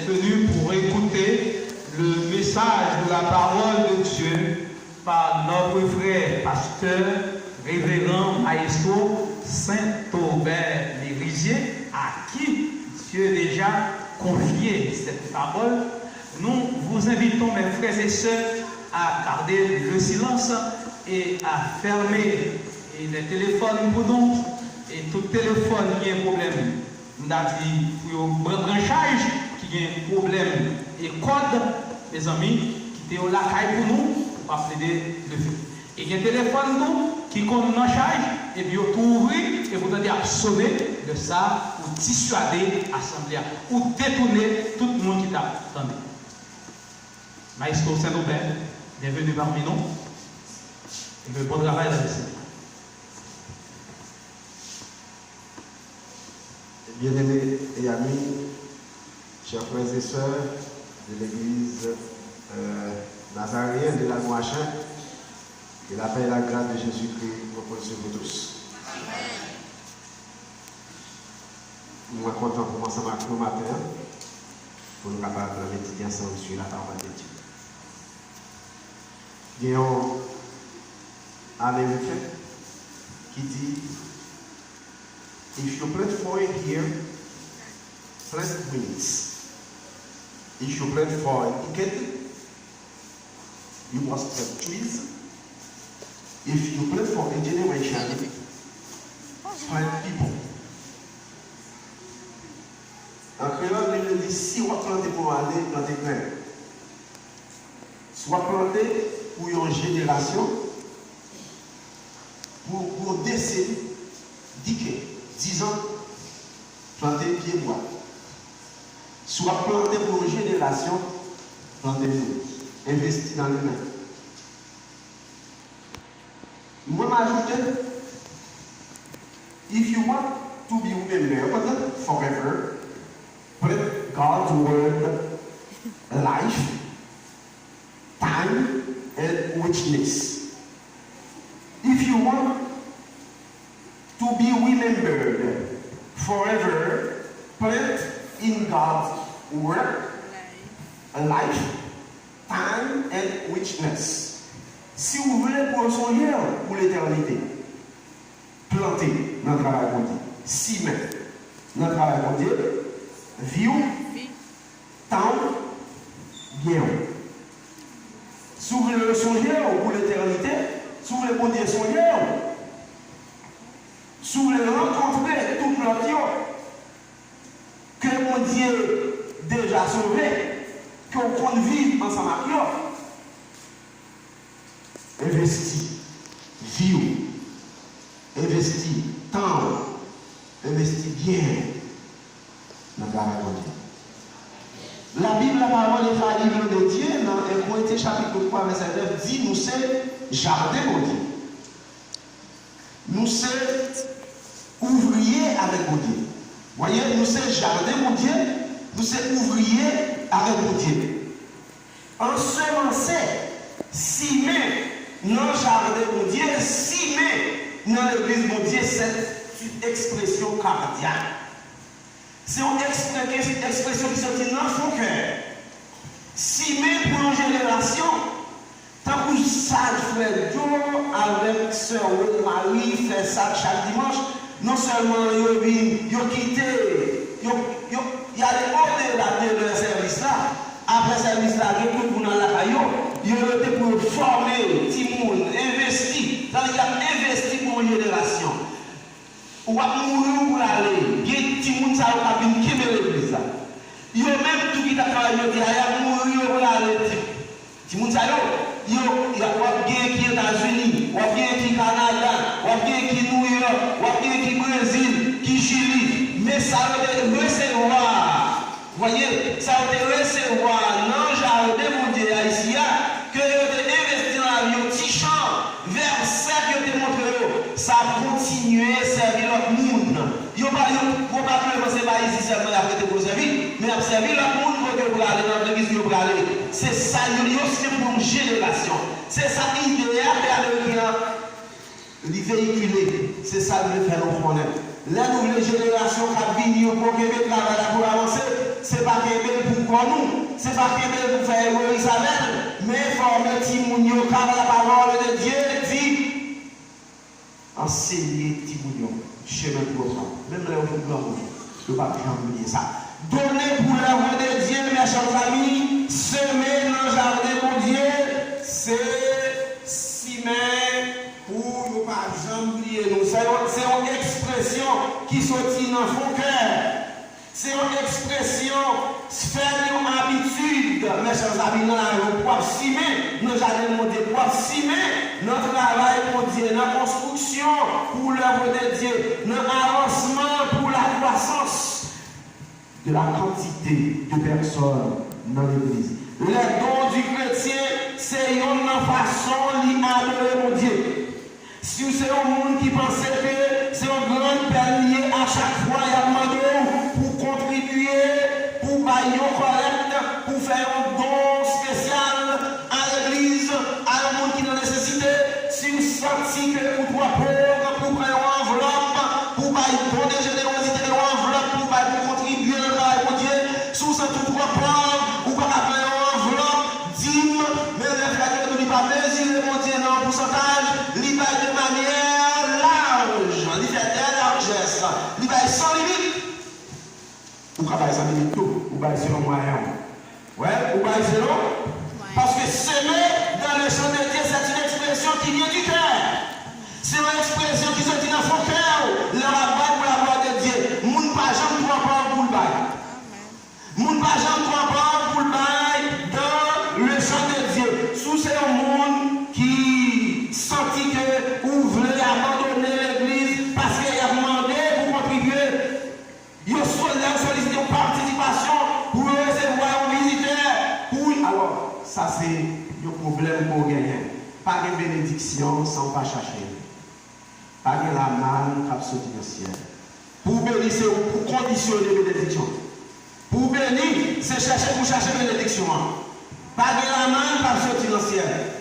venus pour écouter le message de la parole de Dieu par notre frère, pasteur, révérend maestro Saint-Aubert Lérisier, à qui Dieu a déjà confié cette parole. Nous vous invitons, mes frères et sœurs, à garder le silence et à fermer les téléphones pour nous. Et tout téléphone qui a un problème, nous avons dit pour le branchage qui a un problème et code, mes amis, qui était au lacaille pour nous, pour appeler le feu. Et il y a un téléphone nous, qui compte dans charge, et puis vous ouvrez et vous allez sonner de ça pour dissuader l'Assemblée, ou détourner tout le monde qui t'a entendu. Maestro Saint-Aubert, bienvenue parmi nous. Et le bon travail là dessus. Bien-aimés et amis, chers frères et sœurs de l'église nazaréenne de la Noachin, que la paix et la grâce de Jésus-Christ repose sur vous tous. Nous sommes contents de commencer avec nous matin pour nous capables de méditer ensemble sur la parole de Dieu. Il y a un américain qui dit: if you plant for here, plant wings. If you plant for Iked, you must plant trees. If you plant for a generation, plant people. En créole, il dit: si on plante pour aller, planter grain. Soit planter pour une génération, pour décennies, 10 ans, planter pied bois. Soit planter pour une génération, planter nous. Investir dans l'humain. Moi, m'ajouter, if you want to be remembered forever, put God's word, life, time, and richness. If you want to be remembered forever, plant in God's work, life, time, and richness. Si vous voulez pour son hier, pour l'éternité, plantez dans le travail pour Dieu. Si même dans le travail pour Dieu, vie, temps, bien. Si vous voulez son hier pour l'éternité, si vous voulez pour Dieu son hier, si vous voulez rencontrer tout l'autre que mon Dieu déjà sauvé, que vous pouvez vivre ensemble avec eux, investir, vivre, investir temps, investir bien dans la parole de Dieu. La Bible, la parole infaillible de Dieu, dans 1 Corinthiens chapitre 3, verset 9, dit: nous sommes jardin de Dieu. Nous sommes ouvriers avec mon Dieu. Voyez, nous sommes jardin mon Dieu, nous sommes ouvriers avec mon Dieu. Ensemencer, simer dans le jardin mon Dieu, simer dans l'église mon Dieu, cette expression cardiaque. C'est une expression qui sortit dans son cœur. Simer pour une génération, tant que sage frère Joe avec sœur Marie fait ça chaque dimanche, non seulement ils ont quitté, il y a des ordres de leur service là. Après le service là, il y a tout dans la caillou, ils ont été pour former, Timoun, investir. C'est-à-dire investi pour une génération. Ou à mourir pour aller, il y a Timoun ça a bien qui met l'église là. Ils ont même tout qui a travaillé, il y a mourir pour aller. Timoun ça il y a bien qui États-Unis, il y a bien qui Canada, il y a bien qui New York, il y a bien qui Brésil, qui Chili, mais ça veut recevoir. Voyez, ça veut recevoir dans le jardin mon Dieu haïtien que vous avez investi dans la vie, petit champ, vers ça que vous avez montré, ça continue à servir l'autre monde. Vous ne pouvez pas penser pas ici seulement après de vos avis, mais à servir l'autre monde pour que vous allez dans l'église que vous allez. C'est ça, c'est pour une génération. C'est ça l'idéal de véhiculer. C'est ça que nous faisons connaître. La nouvelle génération qui a venu pour qu'elle travaille pour avancer, c'est pas qu'elle pour pour nous. Ce n'est pas que vous faire héroïsme avec, mais former Timounio car la parole de Dieu dit enseigner Timounio, chemin pour moi. Même là où vous l'avez, je ne peux pas oublier ça. Donner pour l'œuvre de Dieu, mes chers amis, semer dans le jardin pour Dieu, c'est simer pour ne pas jamais oublier nous. C'est une expression qui sortit dans mon cœur. C'est une expression, faire une habitude, mes chers amis, dans la rue, pour simer, nous allons monter, pour simer notre travail pour Dieu, notre construction pour l'œuvre de Dieu, notre avancement pour la croissance de la quantité de personnes dans l'église. Les dons du chrétien, c'est une façon d'adorer mon Dieu. Si c'est un monde qui pensait que c'est un grand panier à chaque fois, il y a demandé pour contribuer, pour bailler correct, pour faire un don spécial à l'église, à un monde qui est en nécessité. Si vous sentez que vous trois pauvres, pour prendre une enveloppe, pour bailler don de générosité, une enveloppe, pour contribuer dans le travail pour Dieu, si vous sentez trois pauvres, ou pas prendre une enveloppe, dîme, mais les frères ne pas mesurer mon Dieu dans le pourcentage, il va de manière large, il fait des largesses, il va sans limite. Ou travailler sans limite tout, ou bailler selon moyen. Ouais, ou bailler selon. Parce que semer dans le champ de Dieu, c'est une expression qui vient du cœur. C'est une expression qui sortit dans son cœur. Le rabat pour la gloire de Dieu. Moun pas jamais trois parts pour le bail. Moun pas jamais trois parts pour le bail dans le champ de Dieu. Sous c'est un monde qui sentit que vous voulez abandonner l'église parce qu'il a demandé pour contribuer. Il sollicité une participation pour recevoir un visiteur. Alors, ça c'est le problème pour gagner. Pas de bénédiction sans pas chercher. Pas de la manne qui sorti du ciel. Pour bénir, c'est pour conditionner la bénédiction. Pour bénir, c'est chercher pour chercher la bénédiction. Pas de la manne qui sorti du ciel.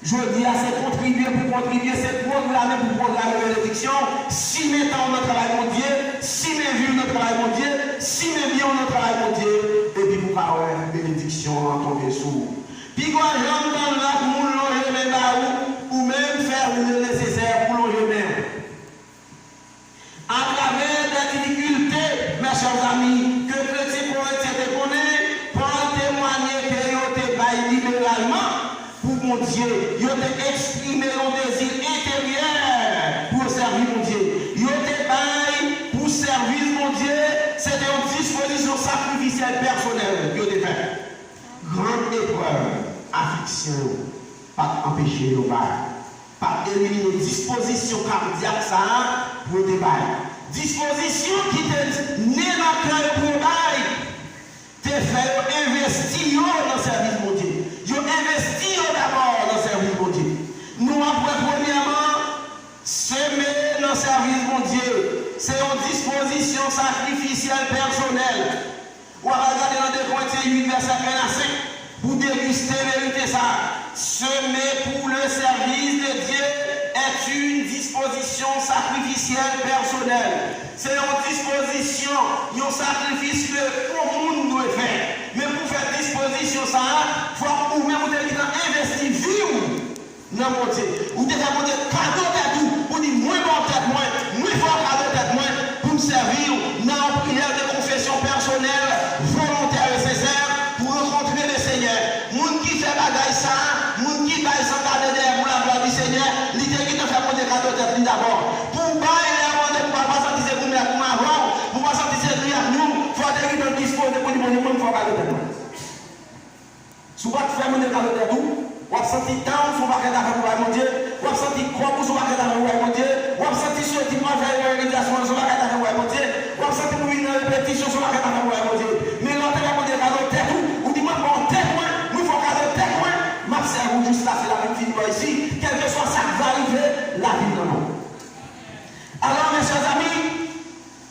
Je dis à c'est contribuer pour contribuer, c'est programmer pour programmer la bénédiction. Si mettons notre travail mon Dieu, si mes vues notre travail mon Dieu, si mes biens notre travail mon Dieu, et puis pour avoir une bénédiction en tomber sous. Puis quand j'aime dans la pour loger mes barreaux, ou même faire le nécessaire pour loger même. À travers des difficultés, mes chers amis, que petit poète déconné, pour témoigner que vous êtes baillé libéralement. Pour mon Dieu, il a exprimé un désir intérieur pour servir mon Dieu. Il a pour servir mon Dieu, c'était une disposition sacrificielle personnelle. Il a fait. Grande épreuve, affliction, pas empêcher le bail. Pas éliminer une disposition cardiaque ça pour le bail. Disposition qui te née dans le cœur pour le bail. Te fait investir dans le service mon Dieu. Je investis d'abord dans le service mon Dieu. Nous, après, premièrement, semer dans le service mon Dieu. C'est une disposition sacrificielle personnelle. On va regarder dans 2 Corinthiens 8, verset 1 à 5, pour déguster la vérité ça. Semer pour le service de Dieu est une disposition sacrificielle personnelle. C'est une disposition, un sacrifice que tout le monde doit faire. Mais pour faire disposition ça, il faut ou même vous devez investir vie dans mon Dieu. Vous devez demander cadeau tête tout, pour dire moins bon tête moins fort cadeau tête moins, pour me servir dans la prière de confession personnelle, volontaire et sincère, pour rencontrer le Seigneur. Moun qui fait bagaille ça, moun qui baille sans garder derrière pour la gloire du Seigneur, l'idée qui te fait monter cadeau tête d'abord. Pour bailler avant de pouvoir pas sentir c'est pour avant, pour pas sentir c'est lui à nous, il faut que tu te disposes pour dire mon il faut cadeau tête. Souvent tu fais monter cadeau tête tout. On a senti down sur ma carrière pour mon Dieu. On a senti croix sur ma carrière pour mon Dieu. On a senti sur le dimanche faire une organisation sur ma carrière pour mon Dieu. On a senti pour une répétition sur ma carrière pour mon Dieu. Mais l'autre va monter cadeau tête ou dis moi bon tête moi, nous faut cadeau tête moi. Ma sœur ou juste là c'est la même vie ici. Quel que soit ça qui va arriver, la vie non non. Alors mes chers amis,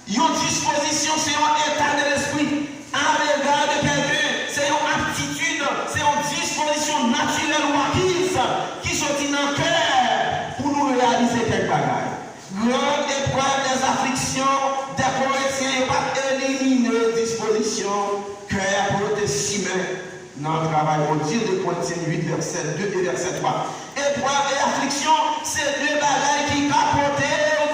une disposition c'est un état de l'esprit à l'égard de quelqu'un, c'est une aptitude, c'est une disposition naturelle ou acquise qui sortit dans le cœur pour nous réaliser quelque chose. Grande épreuve des afflictions, des corrections, et pas éliminer disposition, cœur protestant. si mains dans le travail. On dit de Corinthiens 8, verset 2 et verset 3. Épreuve et affliction, c'est deux bagailles qui capotent,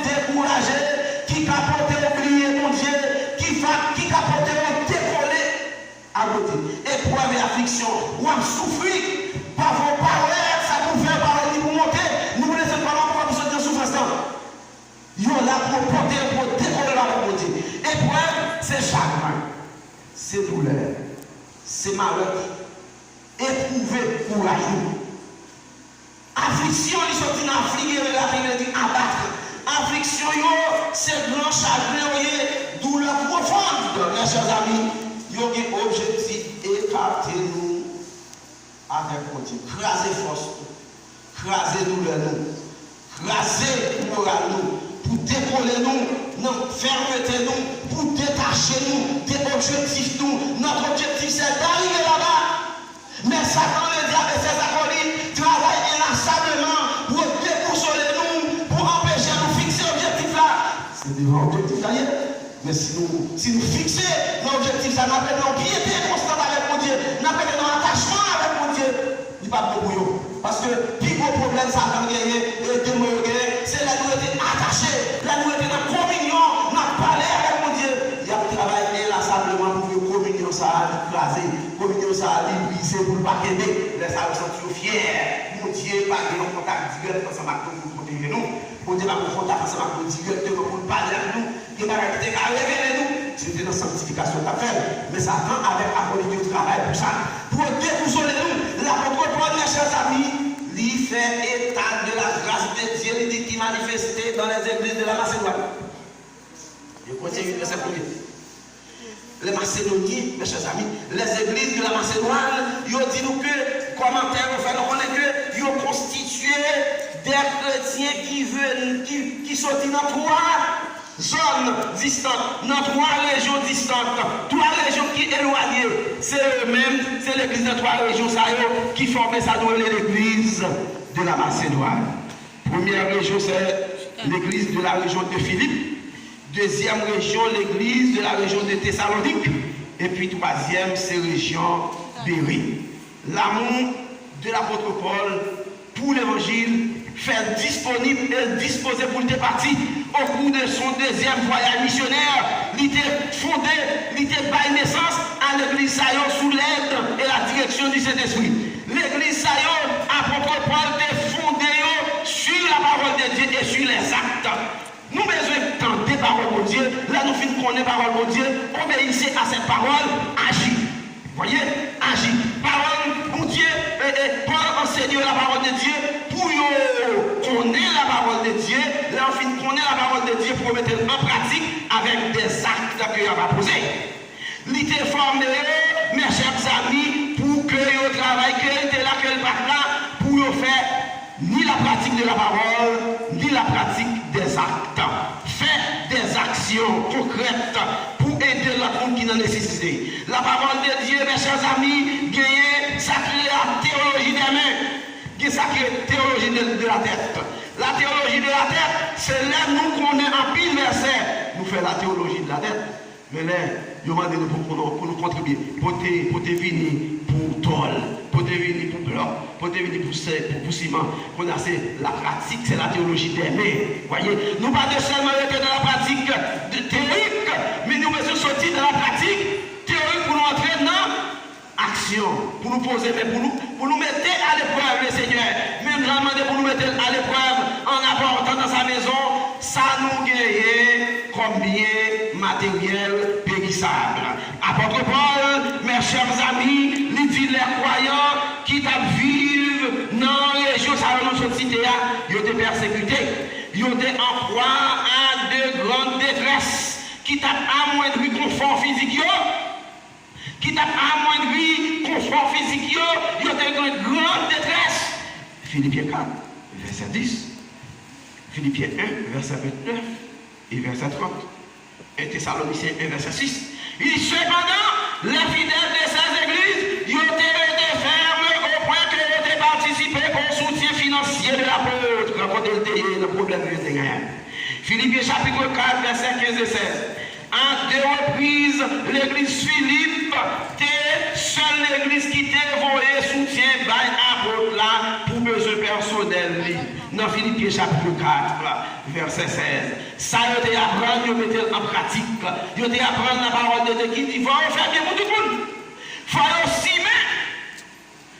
découragés, qui capotent, oublier mon Dieu, qui capotent, décoller à côté. Épreuve et affliction, ou à souffrir, par vos paroles, ça vous fait parler, vous monter, nous vous laissez pas pour vous sortir de souffrance. Ils sont là pour porter, pour décoller la volonté. Épreuve, c'est chagrin, c'est douleur, c'est malheur. Éprouver courage. Affliction, ils sont in affligés, la Bible dit abattre. Affliction, c'est grand chagrin, douleur profonde. Mes chers amis, il y a un objectif écarter nous avec mon Dieu. Craser force, craser douleur nous, craser moral nous, pour décoller nous, non, fermeter nous, pour détacher nous des objectifs nous. Notre objectif c'est d'arriver là-bas. Mais Satan, le diable et ses acolytes travaillent inlassablement pour déboussoler nous, pour empêcher de nous fixer l'objectif là. C'est devant l'objectif d'ailleurs. Mais si nous fixons l'objectif, ça nous appelle une piété constante avec mon Dieu, nous appelle un attachement avec mon Dieu. Il n'y a pas de bouillon. Parce que le plus gros problème, Satan gagné, et démon gagné, c'est la nous être attachés, la nous être dans la communion, dans parler avec mon Dieu. Il y a un travail inlassablement pour que communion ça a écrasé, communion ça a brisé pour ne pas aider. Les gens sont fiers. Mon Dieu, pas de contact direct ensemble avec nous pour protéger nous. Mon Dieu, pas de contact ensemble avec nous directement pour parler avec nous. Il va révéler nous. C'était dans la sanctification de ta fait. Mais Satan avait apporté du travail pour ça. Pour déboussoler nous. L'apôtre Paul, mes chers amis, il fait état de la grâce de Dieu, il dit qu'il manifestait dans les églises de la Macédoine. Je continue verset 1. Les Macédoniens, mes chers amis, les églises de la Macédoine, ils ont dit nous que, commentaire, on est que, ils ont constitué des chrétiens qui sont dans trois zones distantes, dans trois régions distantes, trois régions qui sont éloignées. C'est eux-mêmes, c'est l'église de trois régions qui forment ça dans l'église de la Macédoine. Première région, c'est l'église de la région de Philippe. Deuxième région, l'église de la région de Thessalonique. Et puis troisième, c'est la région Béry. L'amour de l'apôtre Paul pour l'évangile fait disponible et disposé pour le parti au cours de son deuxième voyage missionnaire. Il était fondé, il était bail naissance à l'église Sayon sous l'aide et la direction du Saint-Esprit. L'église Sayon, apôtre Paul, était fondé sur la parole de Dieu et sur les actes. Nous besoin d'entendre des paroles de Dieu. Là, nous finissons connaître la parole de Dieu. Obéissez à cette parole, agis. Voyez, agis. Parole de Dieu, Paul enseigne la parole de Dieu pour connaître la parole de Dieu. Là, on finit connaître la parole de Dieu pour mettre en pratique avec des actes que vous va poser. Il était formé, mes chers amis, pour que vous travaillez, que vous êtes là, que vous êtes là, pour vous faire ni la pratique de la parole, ni la pratique des actes. Faites des actions concrètes pour aider la monde qui en nécessité. La parole de Dieu, mes chers amis, gagne sacré la théologie des mains, gagne sacré théologie de la tête. La théologie de la tête, c'est là nous qu'on est en pile verset. Nous faisons la théologie de la tête. Mais là, nous demandons pour nous contribuer, pour te venir pour tôle, pour te venir pour bloc, pour te venir pour ciment. On a la pratique, c'est la théologie des mains. Voyez, nous ne parlons pas seulement de la pratique théorique, mais nous devons sortir de la pratique théorique pour nous entrer dans action, pour nous poser, mais pour nous mettre à l'épreuve, le Seigneur. Même vraiment pour nous mettre à l'épreuve en apportant dans sa maison, ça nous gagne comme bien matériel périssable. Apôtre Paul, mes chers amis, il dit les croyants qui vivent dans les régions de cité, ils ont été persécutés, ils ont été en proie à de grandes détresses, qui t'a amoindri confort physique, qui t'a amoindri confort physique, ils ont été en grande détresse. Philippiens 4, verset 10. Philippiens 1, verset 29 et verset 30. Et Thessaloniciens 1, verset 6. Et cependant, les fidèles de ces églises, ils ont été fermes au point qu'ils ont participé au soutien financier de l'apôtre quand il était le problème de l'Église. Philippiens chapitre 4, verset 15 et 16. En deux reprises, l'église Philippe était l'église qui t'évoyait soutien by apôtre là pour besoin personnel. Dans Philippiens chapitre 4, verset 16. Ça, il te apprendre, il mettre en pratique. Il te apprendre la parole de Dieu qui dit, il faut faire bien pour tout le monde. Il faut aussi mettre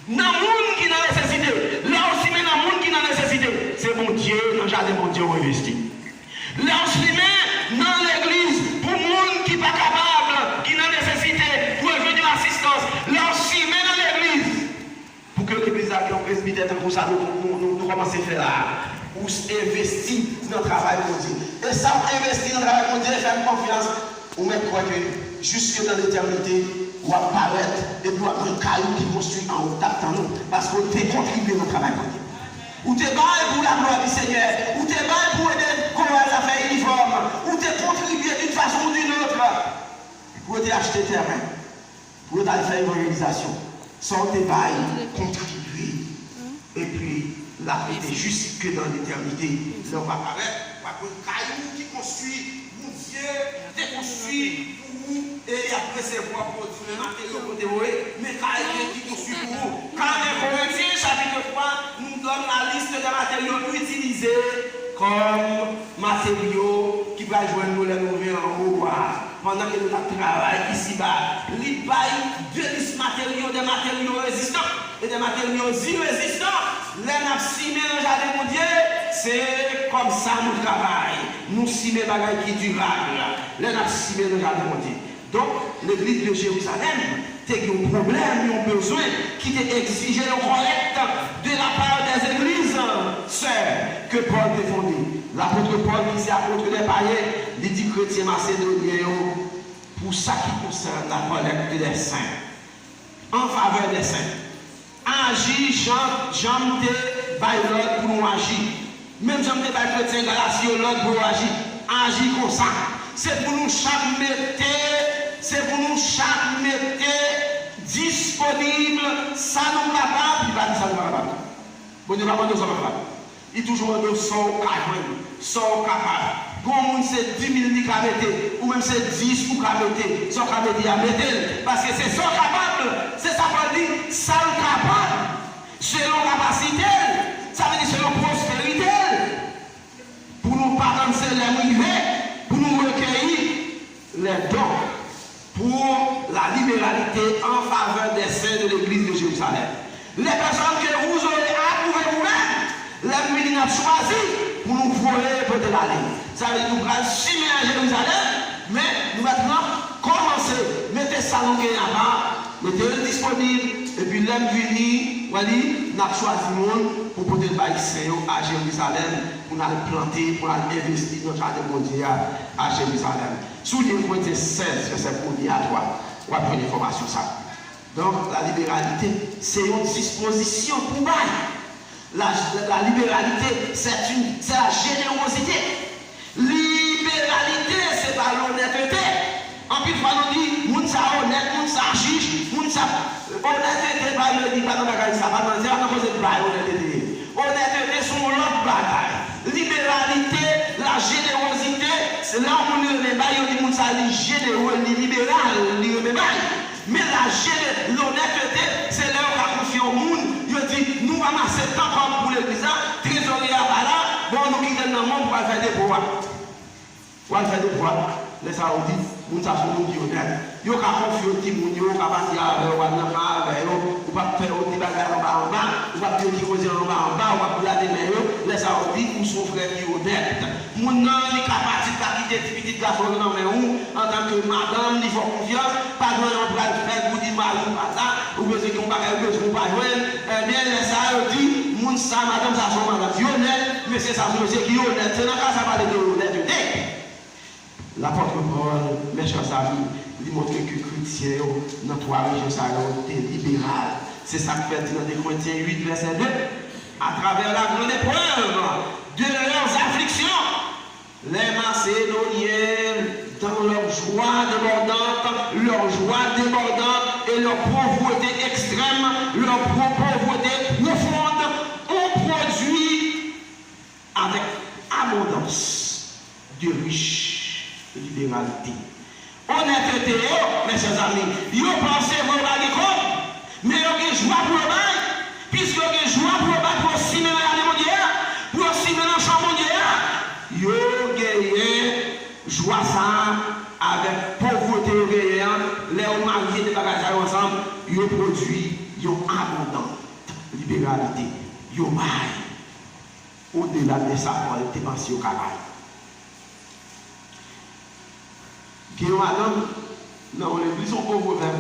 dans le monde qui a nécessité. Là aussi, mais dans le monde qui a nécessité. C'est mon Dieu, dans le jardin, mon Dieu, investi. Là aussi, mais dans l'église, pour le monde qui n'est pas capable, qui a nécessité, pour venir assistance. Là aussi, mais dans l'église. Pour que l'église a un presbytère comme ça, nous commençons à faire là. Ou investir dans le travail pour Dieu. Et ça, investir dans le travail pour Dieu, faire confiance, ou même croire que jusque dans l'éternité, ou apparaître, et puis un caillou qui construit en haut, tape nous, parce que tu as contribué dans le travail pour Dieu. Ou tu es bail pour la gloire du Seigneur, ou tu es bail pour aider comment ça fait uniforme, ou tu as contribué d'une façon ou d'une autre, pour acheter terrain, pour faire évangélisation. Sans tes bails, contribuer. Et puis, la paix est jusque dans l'éternité. Là, on va apparaître, parce que le caillou qui construit, mon Dieu, déconstruit pour vous, et après c'est pour produire le matériau pour dévorer, mais caillou qui construit pour vous. Quand les Corinthiens, chapitre 3, nous donne la liste des matériaux utilisés comme matériaux qui va joindre nous les nouvelles en haut. Pendant que nous travaillons ici-bas, il baille deux matériaux, des matériaux résistants et des matériaux irrésistants. Les napsimés dans le jardin de Dieu, c'est comme ça nous travaillons. Nous simés bagailles qui durables. Les napsimés dans le jardin de Dieu. Donc, l'église de Jérusalem, tu as un problème, un besoin qui t'a exigé le correct de la part des églises sœurs que Paul défendait. L'apôtre Paul disait apôtre des païens, il dit chrétien macédonien pour ça qui concerne la collecte des saints, en faveur des saints. Agir, j'aime te bailler l'autre pour nous agir. Même j'aime te bailler chrétien galatien l'autre pour agir. Agir comme ça. C'est pour nous chaque mettre, c'est pour nous chaque mettre disponible, ça nous capable, il va dire ça nous capable. Bon Dieu va pas nous capable. Il toujours de son capable, son capable. Pour monde c'est 10 000 qui mettre, ou même c'est 10 ou qui mettre, son capable à mettre, parce que c'est son capable, c'est ça qu'on dit, ça le capable, selon capacité, ça veut dire selon prospérité, pour nous parler les rivets, pour nous recueillir les dons, pour la libéralité en faveur des saints de l'église de Jérusalem. Les personnes que vous aurez approuvé vous-même, les ministres ont choisi pour nous voler pour de l'aller. Ça veut dire que nous allons signer à Jérusalem, mais nous allons commencer, mettez ça dans le bas, mettez-le disponible, et puis l'homme venu, nous avons choisi le monde pour porter le bail à Jérusalem, pour nous planter, pour nous investir dans le jardin mondial à Jérusalem. Soulignez le point 16, verset 1er à 3, pour avoir une information ça. Donc, la libéralité, c'est une disposition pour bail. La libéralité, c'est la générosité. Libéralité, c'est pas l'honnêteté. En plus, on dit, moun sa honnête, moun sa juge, moun sa honnêteté, pas le dit, pas dans la ça, pas dans la cause de bail, honnêteté. Honnêteté, c'est l'autre bagaille. Libéralité, la générosité, c'est là où on est bail, on dit, moun sa généreux, libéral, mais l'honnêteté, c'est là où on a confié au monde. Il dit, nous ramassons tant pour l'église, trésorier à là, bon, nous quittons dans le monde pour faire des pouvoirs. Pour faire des pouvoirs, les Saoudites, nous avons des honnêtes. Ils ont confié au petit monde, ils ont passé à eux, ou pas faire au petit bagage en bas, ou pas faire au petit cause en bas, ou pas regarder les Saoudites, ou son frère qui est honnête. Mon nom est capable de quitter des petits garçons dans mes roues, en tant que madame, il faut confiance, pas de on va faire pour dire mal ou pas ça, ou besoin qu'on va faire besoin pas joindre. Eh bien, les Saoudites dit, mon ça, madame, ça sont madame, honnête, mais c'est ça, monsieur qui est honnête. C'est dans le cas, ça parle de honnêteté. L'apôtre Paul, mes chers amis, il montre que les chrétiens, dans trois régions, ça a été libéral. C'est ça que fait dans des Corinthiens 8, verset 2. À travers la grande épreuve de leurs afflictions, les Macédoniens, dans leur joie débordante et leur pauvreté extrême, leur pauvreté profonde, ont produit avec abondance de riches libéralité. Honnêteté, mes chers amis, ils ont pensé, exemple, ils produit une abondante libéralité. Ils baillent au-delà de ça pour aller dépenser au travail. Il y a un madame dans l'église, on pauvre veuve.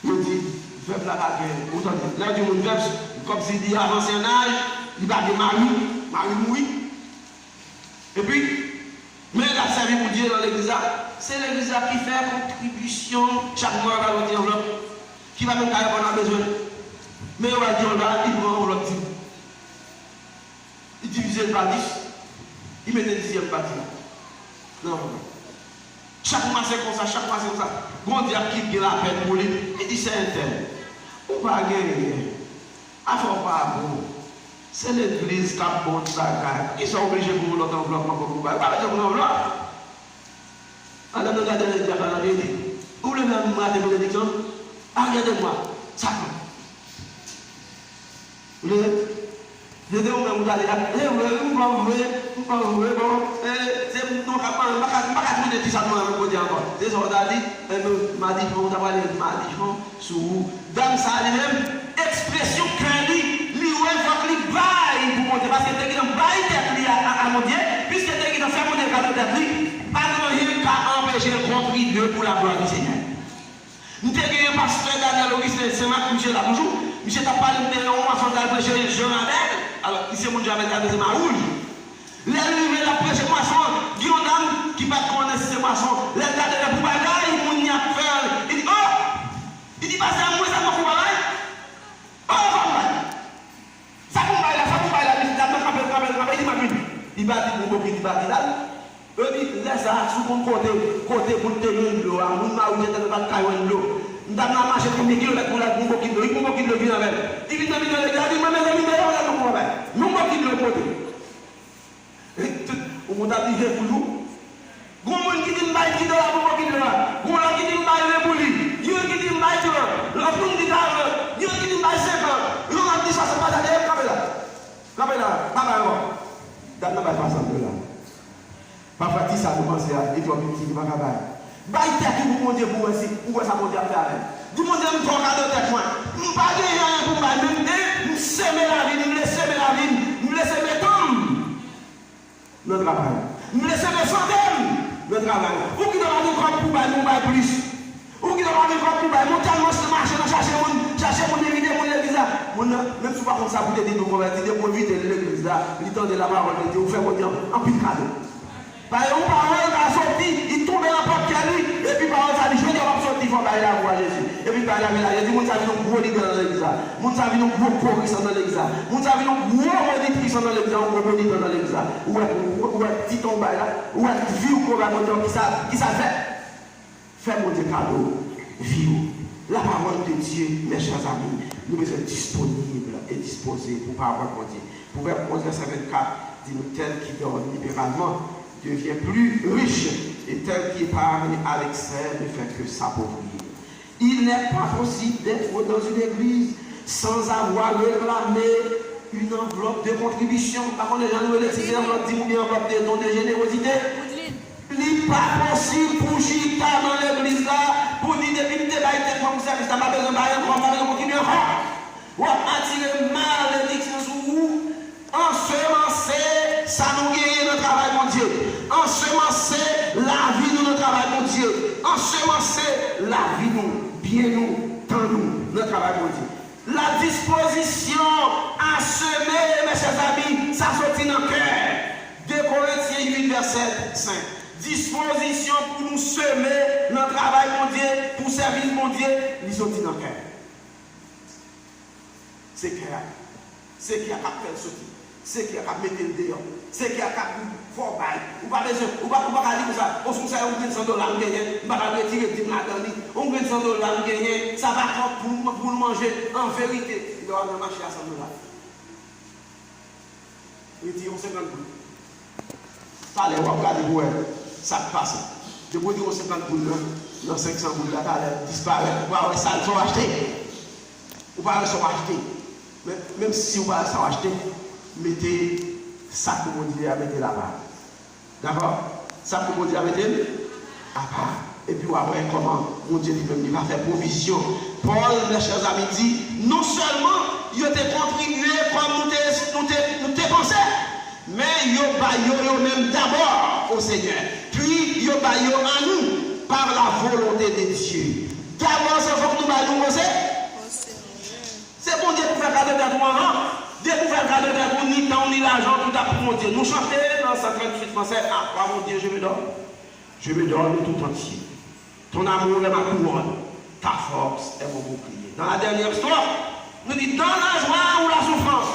Il dit, veuve la baguette. Là, il dit, veuve, comme s'il dit à l'ancien âge, il va de mari mourit. Et puis, mais la servi pour Dieu dans l'église, c'est l'église qui fait contribution chaque mois à l'autre enveloppe, qui va même quand on a besoin. Mais on va dire là, il prend l'autre. Il divise par 10, il met le 10e partie. Non. Chaque mois c'est comme ça, chaque mois c'est comme ça. Bon Dieu qui la peine pour lui, il dit c'est un tel. On va gagner. Ah, faut pas bon. C'est l'église qui a bon ça. Ils sont obligés pour l'autre enveloppe comme vous. Pas besoin de l'enveloppe. Alors regardez les diacres à la vérité. Où le même mois de bénédiction? Regardez-moi. Ça va. Je dis, on va vous aller là. On va ouvrir. Bon. C'est non capable. Pas de ça nous avons dit encore. C'est ça on a dit. M'a dit on va parler m'a sur dans ça lui-même expression crédit lui ouais faut qu'il baille pour monter parce que dès qu'il baille tête à mon Dieu puisque dès qu'il fait monter cadeau tête lui pas de rien qu'à empêcher le contribuer pour la gloire du Seigneur. Nous avons un pasteur Daniel Augustin Saint-Marc Michel là bonjour. Michel t'a parlé de on va faire prêcher Jean Abel. Alors ici mon Dieu avec la deuxième rouge. L'arrivée la prêche moisson, dit une dame qui va connaître ces moissons. Les gars de la bagaille, il y a fait. Il dit, oh! Il dit, pas ça, moi, ça m'a fait bagaille. Oh, ça combat là, il dit, ma vie. Il va dire, mon il va dire là. Il dit, laisse ça, sous mon côté pour tenir l'eau, à mon mari, il était dans le caillou de l'eau. Nous avons marché combien de kilomètres pour la bombe qui l'eau, il bombe qui l'eau vient avec. Il dit, il dit, mes amis, nous avons qui l'eau côté. On a dit pour nous. Goumon qui dit maï qui doit avoir qui doit. Goumon qui dit maï le bouli. Dieu qui dit maï tu veux. L'autre qui dit ça. Dieu qui dit maï 50. L'autre qui dit ça c'est pas d'aller Kabela. Papa dans la façon de là. Papa dit ça pour penser à et toi qui dit pas Kabela. Baï tête qui vous monter pour aussi. Pourquoi ça monter à faire avec. Du monde me prend cadeau tête moi. Pas de rien pour baï même semer la vie, me laisser la vie, me laisser mes tombes. Notre travail. Nous laissons les centaines notre travail. Ou qui doit avoir pour nous plus. Ou qui doit avoir pour nous tellement marcher dans chercher mon éviter mon église là. Même si pas comme ça pour te dire nous convertir pour éviter l'église là, il temps de la parole de Dieu, vous faites votre en pile cadeau. Par exemple, parole a sorti, il tombe dans la porte qui a lui, et puis parole ça dit je vais sortir pour aller la voir Jésus. Et puis par là, il dit mon ça vient gros leader dans l'église là. Mon ça vient gros progressant dans l'église là. Mon ça vient gros monitrice dans l'église, gros moniteur dans l'église là. Ou petit tombe là, ou vie ou programme qui ça fait. Fais mon Dieu cadeau, vie. La parole de Dieu, mes chers amis, nous devons être disponibles et disposés pour parole de Dieu. Pour faire 11 verset 24, dit-nous tel qui donne libéralement devient plus riche et tel qui épargne à l'excès ne fait que s'appauvrir. Il n'est pas possible d'être dans une église sans avoir réclamé une enveloppe de contribution. Par contre, les gens nous disent une enveloppe de don de générosité. Il n'est pas possible pour Chita dans l'église là, pour dire depuis que tu es comme service, tu n'as pas besoin de rien, tu n'as pas besoin de contribuer encore. Ou attirer malédiction sur vous, ensemencer, ça nous guérit notre travail, mon Dieu. Ensemencer la vie de notre travail, mon Dieu. Ensemencer la vie nous, bien nous, tant nous, notre travail, mon Dieu. La disposition à semer, mes chers amis, ça sortit dans le cœur. 2 Corinthiens 8, verset 5. Disposition pour nous semer notre travail, mon Dieu, pour servir, mon Dieu, ils sortit dans le cœur. C'est clair. C'est qui a fait sortir. C'est qui a mettre le dehors. C'est qui a fait fort bail. Ou pas besoin, ou pas dire comme ça. On se ça, on gagne $100 gagner. On va retirer du matin. On gagne $100 gagner. Ça va pour nous manger. En vérité, il doit avoir marché à $100. Retirons 50 boules. Ça, les gens regardent pour ça passe. Je vous dis 50 boules dans 500 boules là, ça disparaît. Ou pas ça sont achetés. Ou pas sont achetés. Même si vous ne pouvez pas acheter, mettez ça que vous dites à mettre là-bas. D'accord? Ça que vous dites à mettre là-bas. Et puis, après, comment? mon Dieu lui-même, il va faire provision. Paul, mes chers amis, dit, non seulement il a contribué comme nous t'ai pensé, mais il a même d'abord au Seigneur. Puis il a à nous par la volonté de Dieu. D'abord, c'est faut que nous baillons aussi. C'est bon Dieu pour faire cadeau de toi avant. Dieu pour faire cadeau de toi, ni temps, ni l'argent, tout à pour mon Dieu. Nous chantons dans 138 français. Ah, mon Dieu, je me donne. Je me donne tout entier. Ton amour est ma couronne. Ta force est mon bouclier. Dans la dernière histoire, nous dit dans la joie ou la souffrance,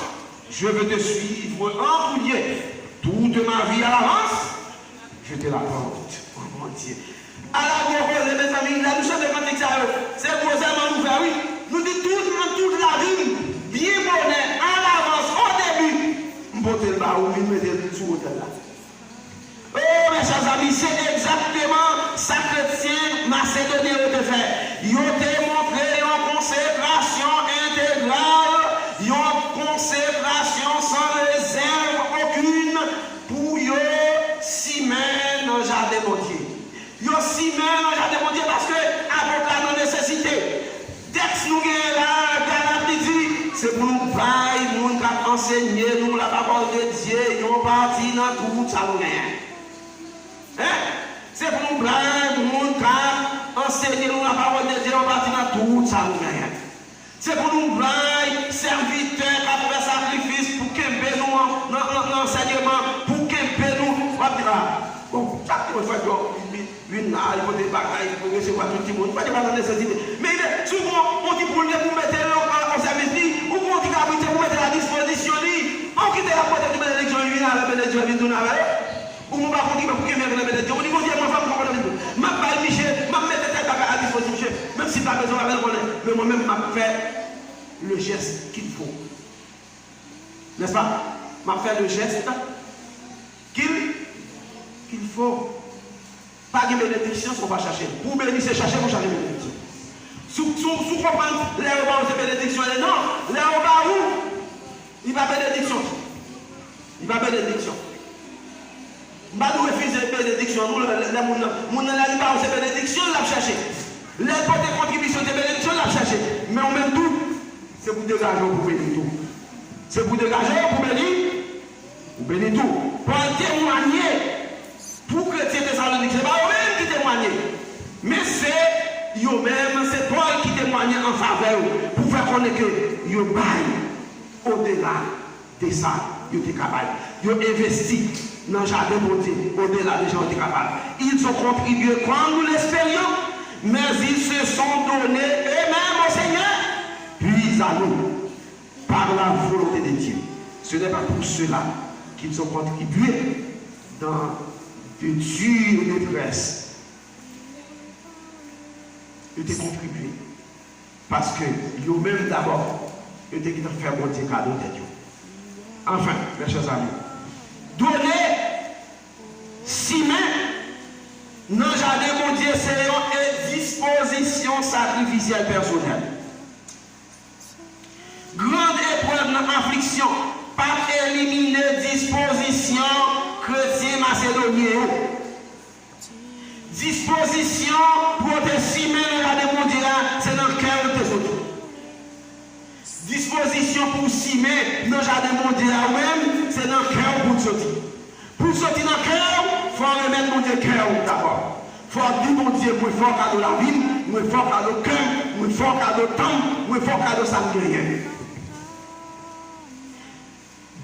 je veux te suivre en boulier. Toute ma vie à l'avance, je te la porte en entier. À la grosse, mes amis, la douche de cantique, c'est pour ça que nous faisons, oui. Nous dit toute la vie, bien bonnet, à l'avance, au début, m'boter le bas ou mettre le sous hôtel là. Oh, mes chers amis, c'est exactement ça que chrétien macédonien a fait. Ils ont démontré une consécration intégrale, une consécration sans réserve aucune pour eux s'y mettre dans le jardin de Dieu. Ils s'y mettent dans le jardin de Dieu parce que avec la nécessité. Dès que nous gagnons là, Galate dit, c'est pour nous bailler, nous enseigner nous la parole de Dieu, nous partir dans tout ça nous gagnons. C'est pour nous bailler, nous enseigner nous la parole de Dieu, nous partir dans tout ça nous gagnons. C'est pour nous bailler, serviteurs qui fait sacrifice pour qu'il nous dans l'enseignement, pour qu'il nous. Bon, chaque fois que une il faut des bagailles, il faut recevoir tout le monde, pas de la nécessité. Mais souvent, on dit pour mettre au service, ou on dit pour mettre à la disposition, on quitte la porte de bénédiction, il vient à la bénédiction, il vient à la ou on va dire pour qu'il vienne à la bénédiction. On dit, mon Dieu, ma femme, comment on dit, ma balle, Michel, ma mettre tête à disposition, même si pas besoin avec mais moi-même, m'a fait le geste qu'il faut. N'est-ce pas? M'a fait le geste qu'il faut. Pas de bénédiction, on va chercher. Pour bénir, c'est chercher, pour chercher bénédiction. Sous comprendre, les repas, c'est bénédiction. Non, les repas où il va bénédiction. Il va bénédiction. Il va nous refuser bénédiction. Nous, les gens, c'est bénédiction, il va chercher. Les portes de contribution, c'est bénédiction, il va chercher. Mais en même temps, c'est pour dégager, pour bénir tout. C'est pour dégager, pour bénir tout. Pour témoigner. Pour chrétiens thessaloniques, ce n'est pas eux-mêmes qui témoignent. Mais c'est eux-mêmes, c'est Paul qui témoigne en faveur pour faire connaître que ils baillent au-delà de ça, ils sont capables. Ils ont investi dans le jardin de Dieu, au-delà des gens qui sont capables. Ils ont contribué comme nous l'espérions, mais ils se sont donnés eux-mêmes au Seigneur, puis à nous, par la volonté de Dieu. Ce n'est pas pour cela qu'ils ont contribué dans de dure détresse. Ils ont contribué. Parce que eux-mêmes d'abord, ils ont fait bon Dieu cadeau de Dieu. Enfin, mes chers amis, donner si mains dans le jardin de Dieu, c'est une disposition sacrificielle personnelle. Grande épreuve dans l'affliction, pas éliminer disposition chrétien macédonien. Disposition pour te simer la démondier, c'est dans le cœur de tes autres. Disposition pour simer dans le jardin mondial même, c'est dans le cœur pour sortir. Pour sortir dans le cœur, il faut remettre mon Dieu cœur d'abord. Il faut dire mon Dieu, moi fort cadeau la vie, moi fort cadeau cœur, moi fort cadeau temps, moi fort cadeau ça me gagne.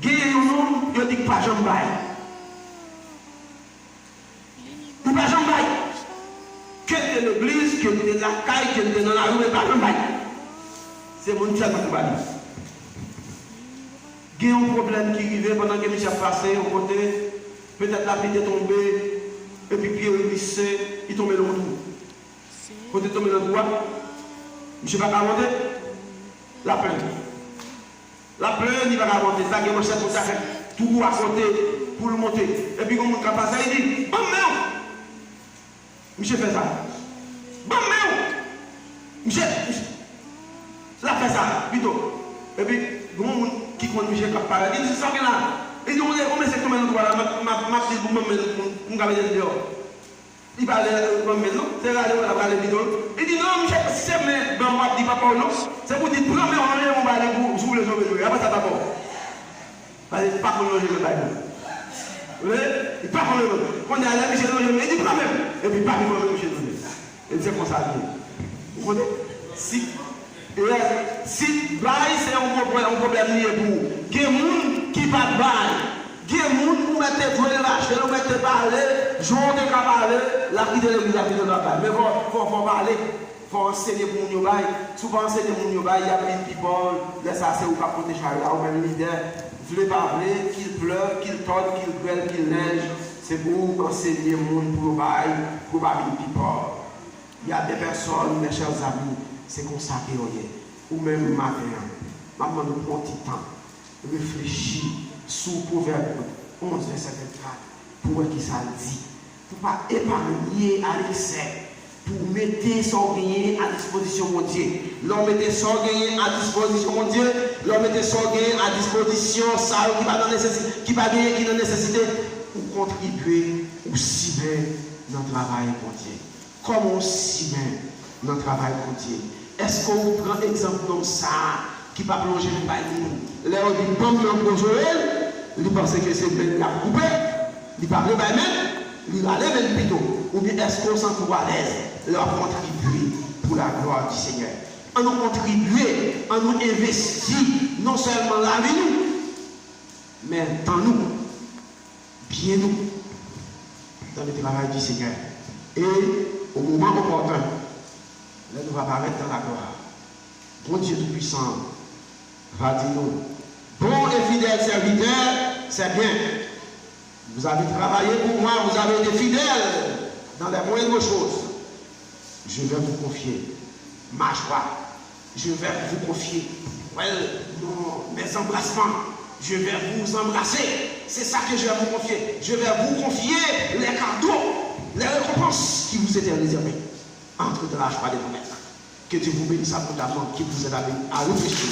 Guérir, il dit pas jamais bail. Ou pas jamais bail. Quelle est l'église, quelle est la caille, quelle est dans la rue, pas jamais bail. C'est mon chat qui va dire. Il y a un problème qui arrive pendant que Michel passé au côté, peut-être la pluie est tombée, et puis Pierre est glissé, il tombe dans le trou. Côté tombe dans le droit, Michel va remonter, la plaine. La plaine, il va remonter, ça, il va chercher tout à côté pour le monter. Et puis, quand on passe, il dit, bon, mais Michel fait ça. Bon, mais Michel. La fait ça, plutôt. Et puis, bon, qui compte Michel Capara, il dit, c'est ça que là. Il dit, combien c'est combien de droits là, ma petite boum, mon gars, dehors. Il va aller non, c'est aller on va aller bidon. Il dit non, monsieur, c'est mais dans moi dit papa non, c'est pour dire prends mais on va aller pour vous les hommes. Après ça papa. Parce que pas qu'on le bail. Oui, il pas qu'on le. On est allé monsieur il dit prends même et puis pas moi monsieur. Et c'est comme ça. Vous comprenez? Si bail c'est un problème lié pour il y a des gens qui pas bail. Il y a des gens qui mettent jouer lâcher, qui mettent parler, jouer de parler, la vie de l'église, la vie de la balle. Mais il faut parler, il faut enseigner pour nous bail. Souvent enseigner pour nous bail, il y a plein de people, laisse ça c'est au cap de Charles, ou même leader, voulez parler, qu'il pleure, qu'il torde, qu'il grêle, qu'il neige, c'est pour enseigner les gens pour bail, pour parler de people. Il y a des personnes, mes chers amis, c'est comme ça qu'ils ont. Ou même matin, maman nous prend un petit temps, réfléchir sur Proverbe 11, verset 24, pour voir qui ça dit. Pour ne pas épargner à l'excès, pour mettre son gain à disposition de Dieu. L'on mettait son gain à disposition de Dieu, l'on mettait son gain à disposition, ça qui va dans nécessité, qui va gagner, qui dans nécessité, pour contribuer aussi bien dans le travail pour Dieu. Comment aussi bien dans le travail pour Dieu. Est-ce qu'on prend exemple comme ça, qui va plonger le bail? Là, on dit, bon, on Joël, il pense que c'est bien la coupé, il parle de même, il va lever le plutôt. Ou bien est-ce qu'on s'en trouve à l'aise, leur contribuer pour la gloire du Seigneur? On nous contribuer, on nous investir, non seulement la vie, mais dans nous, bien nous, dans le travail du Seigneur. Et au moment opportun, là, nous allons apparaître dans la gloire. Bon Dieu Tout-Puissant va dire nous, bon et fidèle serviteur, c'est bien. Vous avez travaillé pour moi, vous avez été fidèles dans les moindres choses. Je vais vous confier ma joie. Je vais vous confier mes embrassements. Je vais vous embrasser. C'est ça que je vais vous confier. Je vais vous confier les cadeaux, les récompenses qui vous étaient réservées. Entre de la joie des promesses. Que Dieu vous bénisse abondamment, qui vous aide à réfléchir.